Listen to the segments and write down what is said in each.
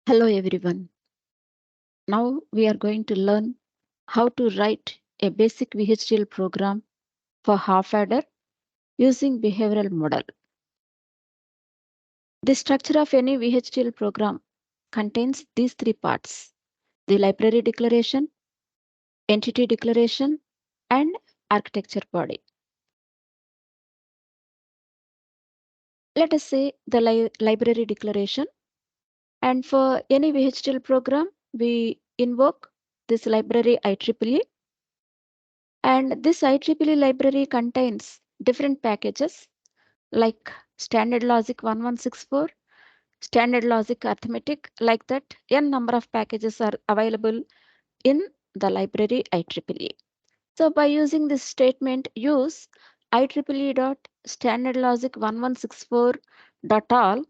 Hello everyone. Now we are going to learn how to write a basic VHDL program for half-adder using behavioral model. The structure of any VHDL program contains these three parts: the library declaration, entity declaration, and architecture body. Let us say the library declaration, and for any VHDL program we invoke this library IEEE. And this IEEE library contains different packages like standard logic 1164, standard logic arithmetic, like that. N number of packages are available in the library IEEE. So by using this statement, use IEEE dot standard logic 1164 dot all,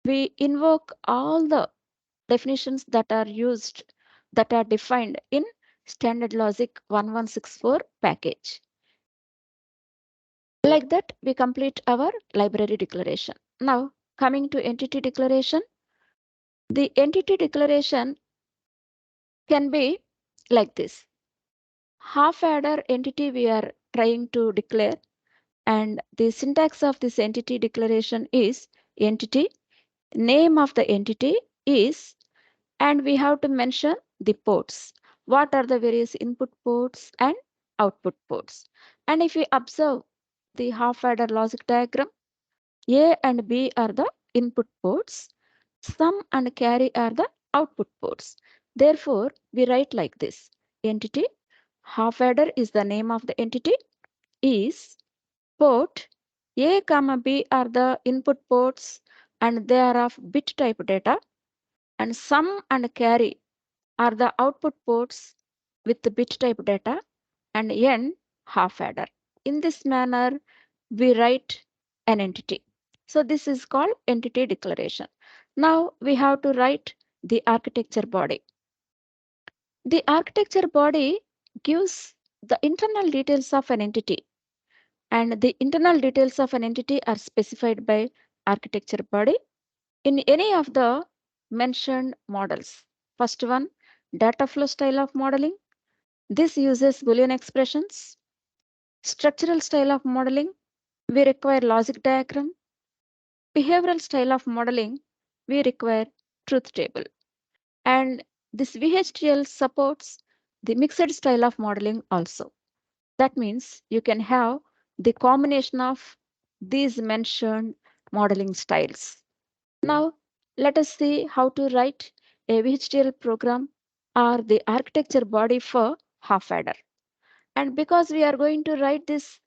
we invoke all the definitions that are defined in standard logic 1164 package. Like that, we complete our library declaration. Now, coming to entity declaration, the entity declaration can be like this. Half adder entity we are trying to declare, and the syntax of this entity declaration is entity, name of the entity is, and we have to mention the ports. What are the various input ports and output ports? And if we observe the half adder logic diagram, A and B are the input ports. Sum and carry are the output ports. Therefore, we write like this. Entity, half adder is the name of the entity, is port A, comma B are the input ports and they are of bit type data, and sum and carry are the output ports with the bit type data, and N half adder. In this manner, we write an entity. So this is called entity declaration. Now we have to write the architecture body. The architecture body gives the internal details of an entity, and the internal details of an entity are specified by architecture body in any of the mentioned models. First one, data flow style of modeling. This uses Boolean expressions. Structural style of modeling, we require logic diagram. Behavioral style of modeling, we require truth table. And this VHDL supports the mixed style of modeling also. That means you can have the combination of these mentioned modeling styles. Now, let us see how to write a VHDL program or the architecture body for half adder. And because we are going to write this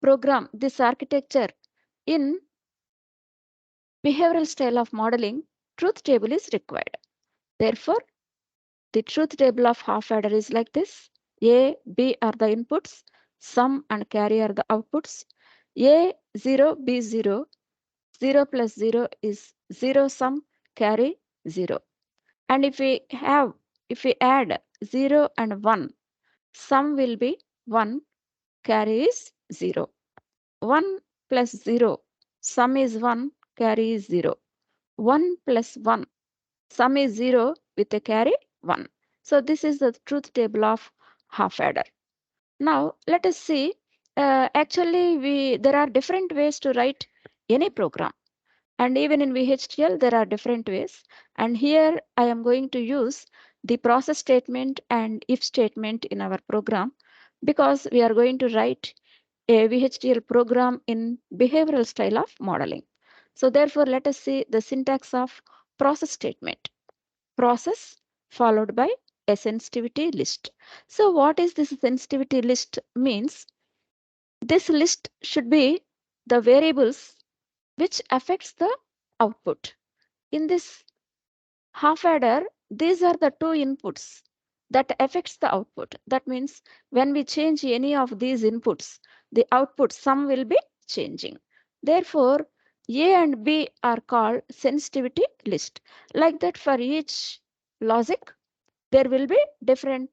program, this architecture in behavioral style of modeling, truth table is required. Therefore, the truth table of half adder is like this. A, B are the inputs, sum and carry are the outputs. A 0, B 0, 0 plus 0 is 0 sum, carry 0. And if we add 0 and 1, sum will be 1, carry is 0. 1 plus 0, sum is 1, carry is 0. 1 plus 1, sum is 0 with a carry 1. So this is the truth table of half adder. Now let us see, actually there are different ways to write any program, and even in VHDL there are different ways, and here I am going to use the process statement and if statement in our program because we are going to write a VHDL program in behavioral style of modeling. So therefore, let us see the syntax of process statement. Process followed by a sensitivity list. So what is this sensitivity list means? This list should be the variables which affects the output. In this half adder, these are the two inputs that affects the output. That means when we change any of these inputs, the output sum will be changing. Therefore, A and B are called sensitivity list. Like that, for each logic, there will be different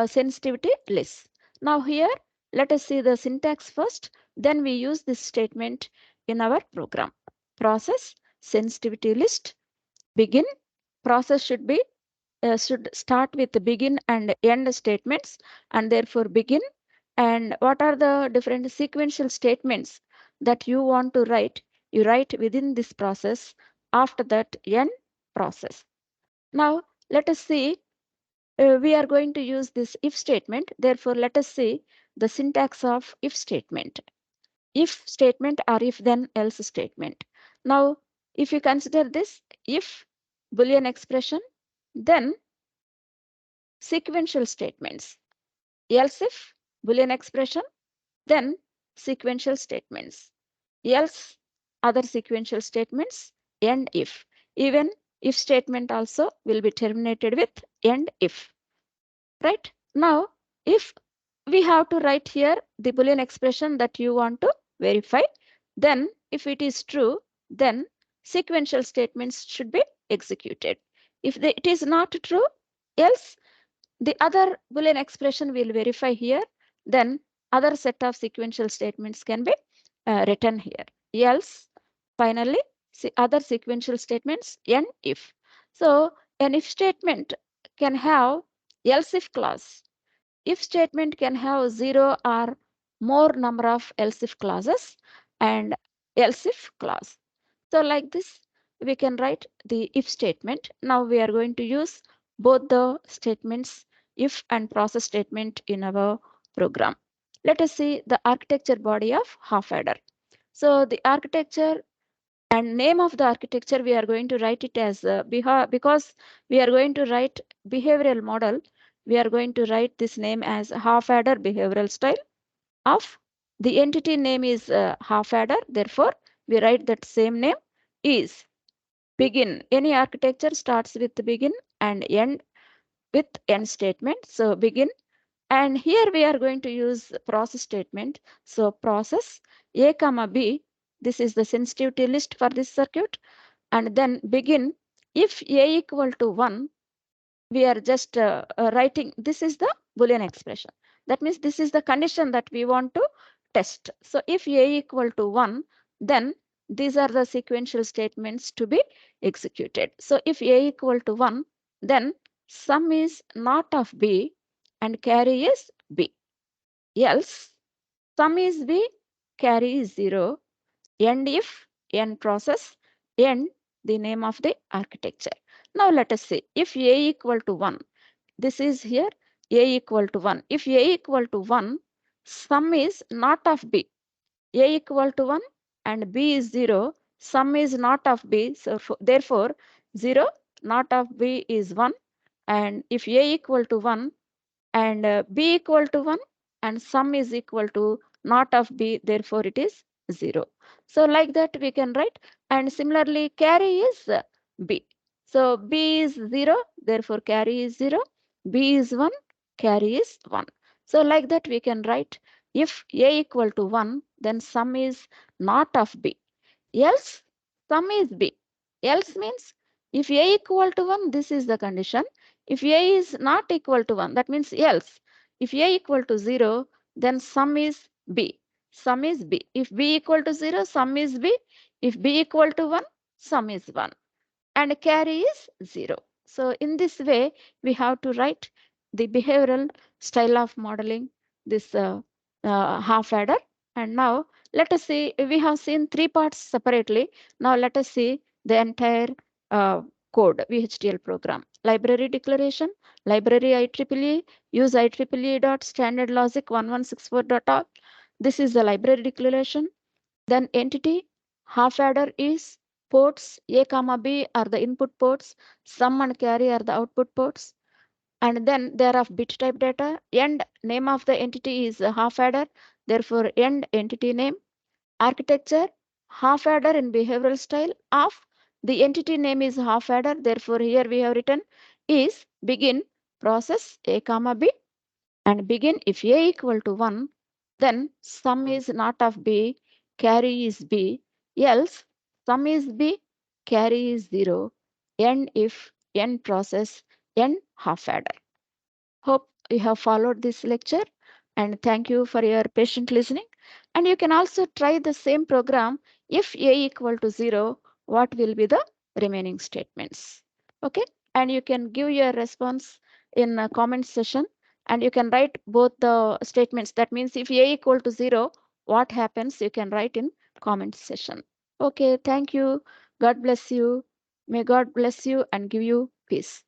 sensitivity lists. Now here, let us see the syntax first. Then we use this statement in our program. Process sensitivity list begin process should start with the begin and end statements, and therefore begin. And what are the different sequential statements that you want to write? You write within this process. After that, end process. Now, let us see. We are going to use this if statement. Therefore, let us see the syntax of if statement. If statement or if then else statement. Now, if you consider this if Boolean expression, then sequential statements. Else if Boolean expression, then sequential statements. Else other sequential statements, end if. Even if statement also will be terminated with end if. Right? Now, if we have to write here the Boolean expression that you want to verify, then if it is true, then sequential statements should be executed. If it is not true, else the other Boolean expression will verify here, then other set of sequential statements can be written here. Else, finally, other sequential statements, end if. So an if statement can have else if clause. If statement can have 0 or more number of else if clauses and else if clause. So like this, we can write the if statement. Now we are going to use both the statements, if and process statement in our program. Let us see the architecture body of half-adder. So the architecture and name of the architecture, we are going to write it as because we are going to write behavioral model, we are going to write this name as half-adder behavioral style of the entity name is half-adder. Therefore, we write that same name is begin. Any architecture starts with begin and end with end statement. So begin, and here we are going to use process statement. So process A comma B, this is the sensitivity list for this circuit, and then begin. If A equal to 1, we are just writing this is the Boolean expression. That means this is the condition that we want to test. So if A equal to 1, then these are the sequential statements to be executed. So if A equal to 1, then sum is not of B and carry is B. Else sum is B, carry is 0. End if, end process, end the name of the architecture. Now let us see if A equal to 1. This is here A equal to 1. If A equal to 1, sum is not of B. A equal to 1 and B is 0. Sum is not of B. So therefore 0 not of B is 1. And if A equal to 1 and B equal to 1 and sum is equal to not of B, therefore it is 0. So like that we can write, and similarly carry is B. So B is 0, therefore carry is 0. B is 1, carry is 1. So like that we can write if A equal to 1, then sum is not of B. Else sum is B. Else means if A equal to 1, this is the condition. If A is not equal to 1, that means else. If A equal to 0, then sum is B. Sum is B. If B equal to 0, sum is B. If B equal to 1, sum is 1. And carry is 0. So in this way, we have to write the behavioral style of modeling this half adder. And now let us see, we have seen three parts separately. Now let us see the entire code, VHDL program. Library declaration, library IEEE, use IEEE dot standard logic 1164.all. This is the library declaration. Then entity, half adder is ports A comma B are the input ports, sum and carry are the output ports. And then there are bit type data. End name of the entity is a half adder, therefore end entity name. Architecture, half adder in behavioral style of the entity name is half adder, therefore here we have written is begin process A comma B, and begin if A equal to 1, then sum is not of B, carry is B, else sum is B, carry is 0, end if, end process, end half adder. Hope you have followed this lecture, and thank you for your patient listening. And you can also try the same program if A equal to 0, what will be the remaining statements. Okay, and you can give your response in a comment session, and you can write both the statements. That means if a equal to 0, what happens, you can write in comment session. Okay, thank you. God bless you. May God bless you and give you peace.